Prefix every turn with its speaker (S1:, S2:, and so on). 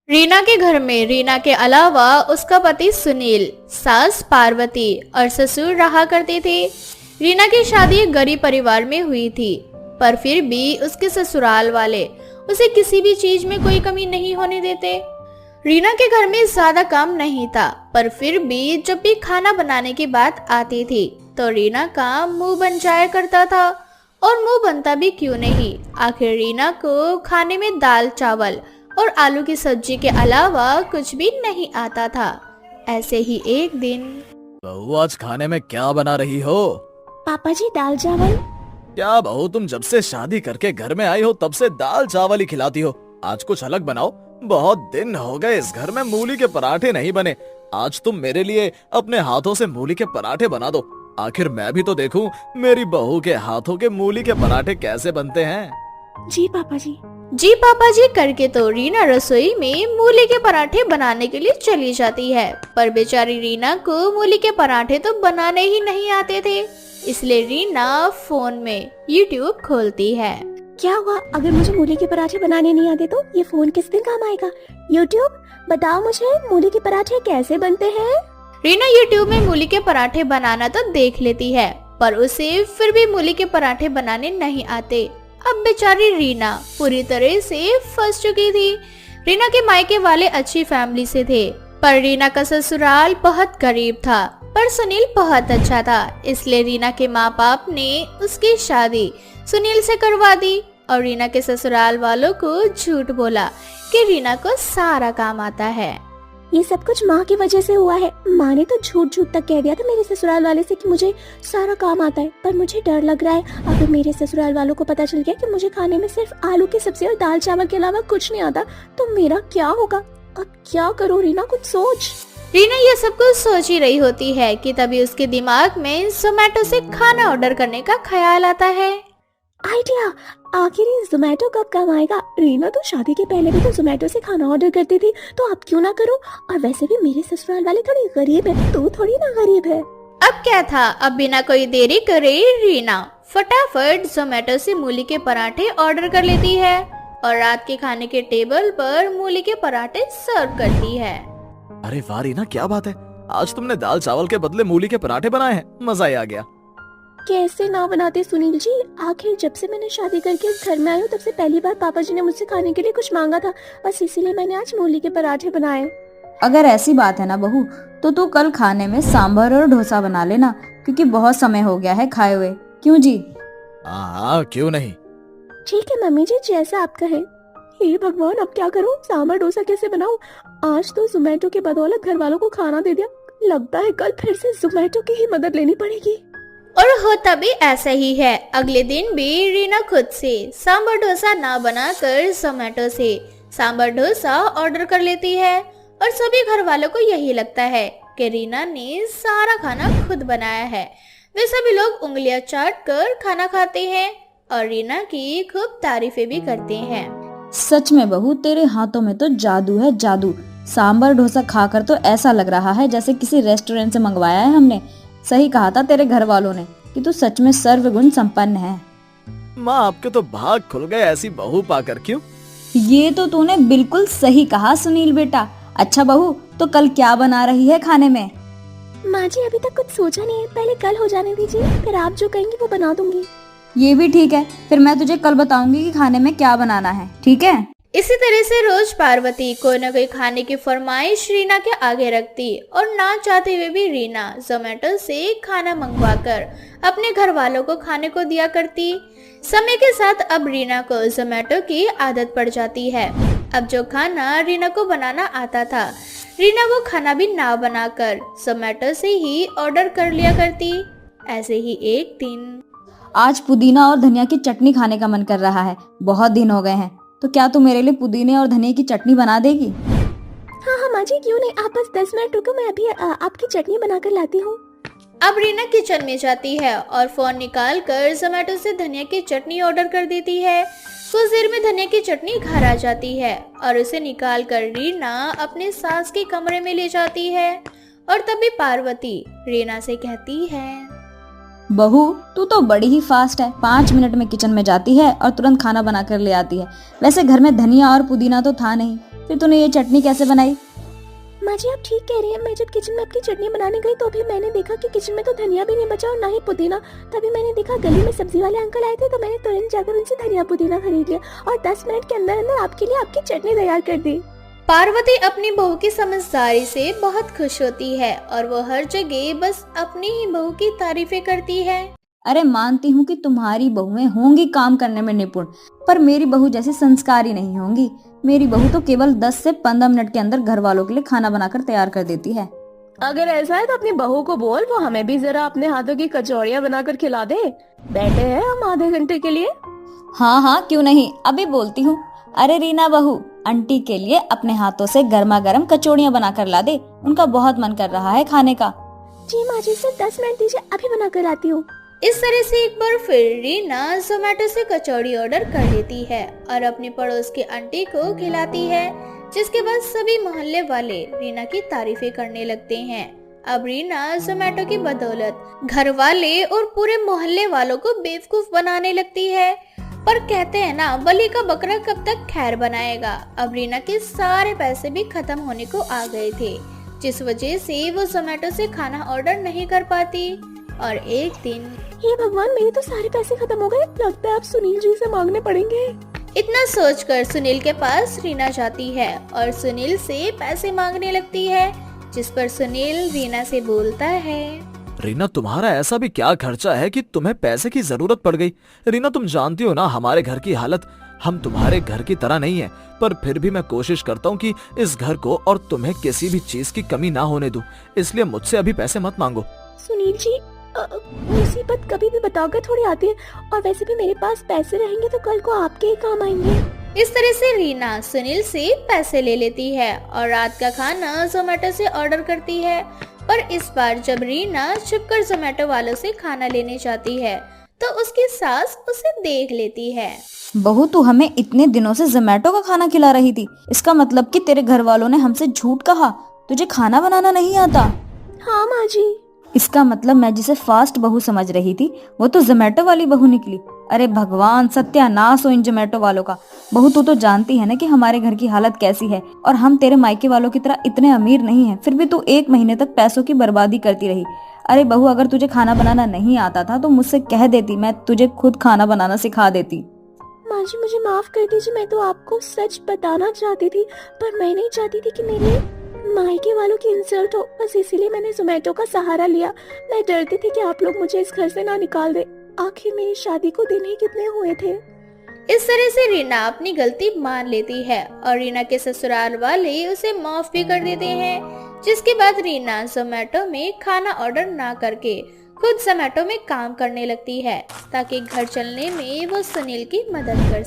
S1: रीना के घर में रीना के अलावा उसका पति सुनील, सास पार्वती और ससुर रहा करते थे। रीना की शादी एक गरीब परिवार में हुई थी, पर फिर भी उसके ससुराल वाले उसे किसी भी चीज में कोई कमी नहीं होने देते। रीना के घर में ज्यादा काम नहीं था, पर फिर भी जब भी खाना बनाने की बात आती थी तो रीना का मुंह बन जाया करता था। और मुंह बनता भी क्यों नहीं, आखिर रीना को खाने में दाल चावल और आलू की सब्जी के अलावा कुछ भी नहीं आता था। ऐसे ही एक दिन,
S2: बहू आज खाने में क्या बना रही हो?
S3: पापा जी दाल चावल।
S2: क्या बहू, तुम जब से शादी करके घर में आई हो तब से दाल चावल ही खिलाती हो। आज कुछ अलग बनाओ। बहुत दिन हो गए इस घर में मूली के पराठे नहीं बने। आज तुम मेरे लिए अपने हाथों से मूली के पराठे बना दो। आखिर मैं भी तो देखूं मेरी बहू के हाथों के मूली के पराठे कैसे बनते हैं।
S3: जी पापा जी।
S1: जी पापा जी करके तो रीना रसोई में मूली के पराठे बनाने के लिए चली जाती है, पर बेचारी रीना को मूली के पराठे तो बनाने ही नहीं आते थे। इसलिए रीना फोन में यूट्यूब खोलती है।
S3: क्या हुआ अगर मुझे मूली के पराठे बनाने नहीं आते तो? ये फोन किस दिन काम आएगा? यूट्यूब बताओ मुझे मूली के पराठे कैसे बनते हैं।
S1: रीना यूट्यूब में मूली के पराठे बनाना तो देख लेती है, पर उसे फिर भी मूली के पराठे बनाने नहीं आते। अब बेचारी रीना पूरी तरह से फंस चुकी थी। रीना के मायके वाले अच्छी फैमिली से थे, पर रीना का ससुराल बहुत गरीब था। पर सुनील बहुत अच्छा था, इसलिए रीना के माँ बाप ने उसकी शादी सुनील से करवा दी और रीना के ससुराल वालों को झूठ बोला कि रीना को सारा काम आता है।
S3: ये सब कुछ माँ की वजह से हुआ है। माँ ने तो झूठ झूठ तक कह दिया था मेरे ससुराल वाले से कि मुझे सारा काम आता है। पर मुझे डर लग रहा है, अगर मेरे ससुराल वालों को पता चल गया कि मुझे खाने में सिर्फ आलू की सब्जी और दाल चावल के अलावा कुछ नहीं आता तो मेरा क्या होगा? अब क्या करूँ रीना, कुछ सोच।
S1: रीना ये सब कुछ सोच ही रही होती है कि तभी उसके दिमाग में जोमेटो से खाना ऑर्डर करने का ख्याल आता है।
S3: आइडिया, आखिर ये जोमेटो कब काम आएगा? रीना तो शादी के पहले भी तो जोमेटो से खाना ऑर्डर करती थी, तो अब क्यों ना करूं? और वैसे भी मेरे ससुराल वाले थोड़ी गरीब है, तू थोड़ी ना गरीब है।
S1: अब क्या था, अब बिना कोई देरी करे रीना फटाफट जोमेटो से मूली के पराठे ऑर्डर कर लेती है और रात के खाने के टेबल पर मूली के पराठे सर्व करती है।
S2: अरे वाह रीना, क्या बात है, आज तुमने दाल चावल के बदले मूली के पराठे बनाए हैं। मजा ही आ गया।
S3: कैसे ना बनाते सुनील जी, आखिर जब से मैंने शादी करके इस घर में आई हूँ तब से पहली बार पापा जी ने मुझसे खाने के लिए कुछ मांगा था, बस इसीलिए मैंने आज मूली के पराठे बनाए।
S4: अगर ऐसी बात है ना बहू, तो तू कल खाने में सांभर और डोसा बना लेना, क्योंकि बहुत समय हो गया है खाए हुए। क्यों जी?
S2: हाँ, क्यों नहीं।
S3: ठीक है मम्मी जी, जैसा आप कहें। हे भगवान, अब क्या करूँ? सांभर डोसा कैसे बनाऊँ? आज तो जोमेटो के बदौलत घर वालों को खाना दे दिया, लगता है कल फिर से जोमेटो की ही मदद लेनी पड़ेगी।
S1: और होता भी ऐसा ही है। अगले दिन भी रीना खुद से सांभर डोसा ना बनाकर जोमेटो से सांभर डोसा ऑर्डर कर लेती है और सभी घर वालों को यही लगता है कि रीना ने सारा खाना खुद बनाया है। वे सभी लोग उंगलियां चाट कर खाना खाते हैं और रीना की खूब तारीफें भी करते हैं।
S4: सच में बहू, तेरे हाथों में तो जादू है, जादू। सांभर डोसा खाकर तो ऐसा लग रहा है जैसे किसी रेस्टोरेंट से मंगवाया है हमने। सही कहा था तेरे घर वालों ने कि तू सच में सर्वगुण संपन्न है।
S2: माँ, आपके तो भाग खुल गए ऐसी बहू पाकर। क्यों?
S4: ये तो तूने बिल्कुल सही कहा सुनील बेटा। अच्छा बहू, तो कल क्या बना रही है खाने में?
S3: माँ जी अभी तक कुछ सोचा नहीं है, पहले कल हो जाने दीजिए, फिर आप जो कहेंगी वो बना दूंगी।
S4: ये भी ठीक है, फिर मैं तुझे कल बताऊंगी कि खाने में क्या बनाना है, ठीक है?
S1: इसी तरह से रोज पार्वती कोई न कोई खाने की फरमाइश रीना के आगे रखती और ना चाहते हुए भी रीना जोमेटो से खाना मंगवाकर अपने घर वालों को खाने को दिया करती। समय के साथ अब रीना को जोमेटो की आदत पड़ जाती है। अब जो खाना रीना को बनाना आता था, रीना वो खाना भी ना बनाकर जोमेटो से ही ऑर्डर कर लिया करती। ऐसे ही एक दिन,
S4: आज पुदीना और धनिया की चटनी खाने का मन कर रहा है, बहुत दिन हो गए हैं। तो क्या तू मेरे लिए पुदीने और धनिया की चटनी बना देगी?
S3: हाँ हाँ माँ जी, क्यों नहीं, आप बस 10 मिनट रुको, मैं अभी आपकी चटनी बनाकर लाती हूँ।
S1: अब रीना किचन में जाती है और फोन निकाल कर जोमेटो से धनिया की चटनी ऑर्डर कर देती है। कुछ देर में धनिया की चटनी घर आ जाती है और उसे निकाल कर रीना अपने सास के कमरे में ले जाती है। और तभी पार्वती रीना से कहती है,
S4: बहू तू तो बड़ी ही फास्ट है, 5 मिनट में किचन में जाती है और तुरंत खाना बना कर ले आती है। वैसे घर में धनिया और पुदीना तो था नहीं, फिर तूने ये चटनी कैसे बनाई?
S3: माँ जी आप ठीक कह रही हैं। मैं जब किचन में अपनी चटनी बनाने गई तो भी मैंने देखा कि किचन में तो धनिया भी नहीं बचा और ना ही पुदीना। तभी मैंने देखा गली में सब्जी वाले अंकल आए थे तो मैंने तुरंत जाकर उनसे धनिया पुदीना खरीद लिया और 10 मिनट के अंदर अंदर आपके लिए आपकी चटनी तैयार कर दी।
S1: पार्वती अपनी बहू की समझदारी से बहुत खुश होती है और वो हर जगह बस अपनी ही बहू की तारीफें करती है।
S4: अरे मानती हूँ कि तुम्हारी बहुएं होंगी काम करने में निपुण, पर मेरी बहू जैसी संस्कारी नहीं होंगी। मेरी बहू तो केवल 10 से 15 मिनट के अंदर घर वालों के लिए खाना बनाकर तैयार कर देती है।
S3: अगर ऐसा है तो अपनी बहू को बोल वो हमें भी जरा अपने हाथों की कचौड़ियाँ बनाकर खिला दे। बैठे हैं हम आधे घंटे के लिए।
S4: हाँ हाँ क्यों नहीं, अभी बोलती हूँ। अरे रीना बहू, आंटी के लिए अपने हाथों से गर्मा गर्म कचौड़ियाँ बनाकर ला दे, उनका बहुत मन कर रहा है खाने का।
S3: जी माँ जी सिर्फ 10 मिनट दीजिए, अभी बना कर आती हूँ।
S1: इस तरह से एक बार फिर रीना जोमेटो से कचौड़ी ऑर्डर कर लेती है और अपने पड़ोस की आंटी को खिलाती है, जिसके बाद सभी मोहल्ले वाले रीना की तारीफें करने लगते हैं। अब रीना जोमेटो की बदौलत घर वाले और पूरे मोहल्ले वालों को बेवकूफ बनाने लगती है। पर कहते हैं ना, बलि का बकरा कब तक खैर बनाएगा। अब रीना के सारे पैसे भी खत्म होने को आ गए थे, जिस वजह से वो जोमेटो से खाना ऑर्डर नहीं कर पाती। और एक दिन,
S3: हे भगवान मेरे तो सारे पैसे खत्म हो गए, लगता है अब सुनील जी से मांगने पड़ेंगे।
S1: इतना सोचकर सुनील के पास रीना जाती है और सुनील से पैसे मांगने लगती है, जिस पर सुनील रीना से बोलता है,
S2: रीना तुम्हारा ऐसा भी क्या खर्चा है कि तुम्हें पैसे की जरूरत पड़ गई? रीना तुम जानती हो ना हमारे घर की हालत, हम तुम्हारे घर की तरह नहीं है, पर फिर भी मैं कोशिश करता हूँ कि इस घर को और तुम्हें किसी भी चीज की कमी ना होने दूं, इसलिए मुझसे अभी पैसे मत मांगो।
S3: सुनील जी मुसीबत कभी भी बताओगे थोड़ी आती है, और वैसे भी मेरे पास पैसे रहेंगे तो कल को आपके ही काम आएंगे।
S1: इस तरह से रीना सुनील से पैसे ले लेती है और रात का खाना जोमेटो से ऑर्डर करती है। पर इस बार जब रीना छुपकर जोमेटो वालों से खाना लेने जाती है तो उसकी सास उसे देख लेती है।
S4: बहू तू हमें इतने दिनों से जोमेटो का खाना खिला रही थी, इसका मतलब कि तेरे घर वालों ने हमसे झूठ कहा, तुझे खाना बनाना नहीं आता?
S3: हाँ माँ जी।
S4: इसका मतलब मैं जिसे फास्ट बहू समझ रही थी वो तो जोमेटो वाली बहू निकली। अरे भगवान, सत्यानाश हो इन जोमेटो वालों का। बहू तू तो जानती है ना कि हमारे घर की हालत कैसी है, और हम तेरे मायके वालों की तरह इतने अमीर नहीं हैं, फिर भी तू 1 महीने तक पैसों की बर्बादी करती रही। अरे बहू, अगर तुझे खाना बनाना नहीं आता था तो मुझसे कह देती, मैं तुझे खुद खाना बनाना सिखा देती।
S3: माँ जी मुझे माफ कर दीजिए, मैं तो आपको सच बताना चाहती थी, पर मैं नहीं चाहती थी कि मेरे मायके वालों की इंसल्ट हो, बस इसीलिए मैंने जोमेटो का सहारा लिया। मैं डरती थी कि आप लोग मुझे इस घर से ना निकाल दे। आखिर मेरी शादी को दिन ही कितने हुए थे।
S1: इस तरह से रीना अपनी गलती मान लेती है और रीना के ससुराल वाले उसे माफ भी कर देते हैं, जिसके बाद रीना जोमेटो में खाना ऑर्डर ना करके खुद जोमेटो में काम करने लगती है, ताकि घर चलने में वो सुनील की मदद कर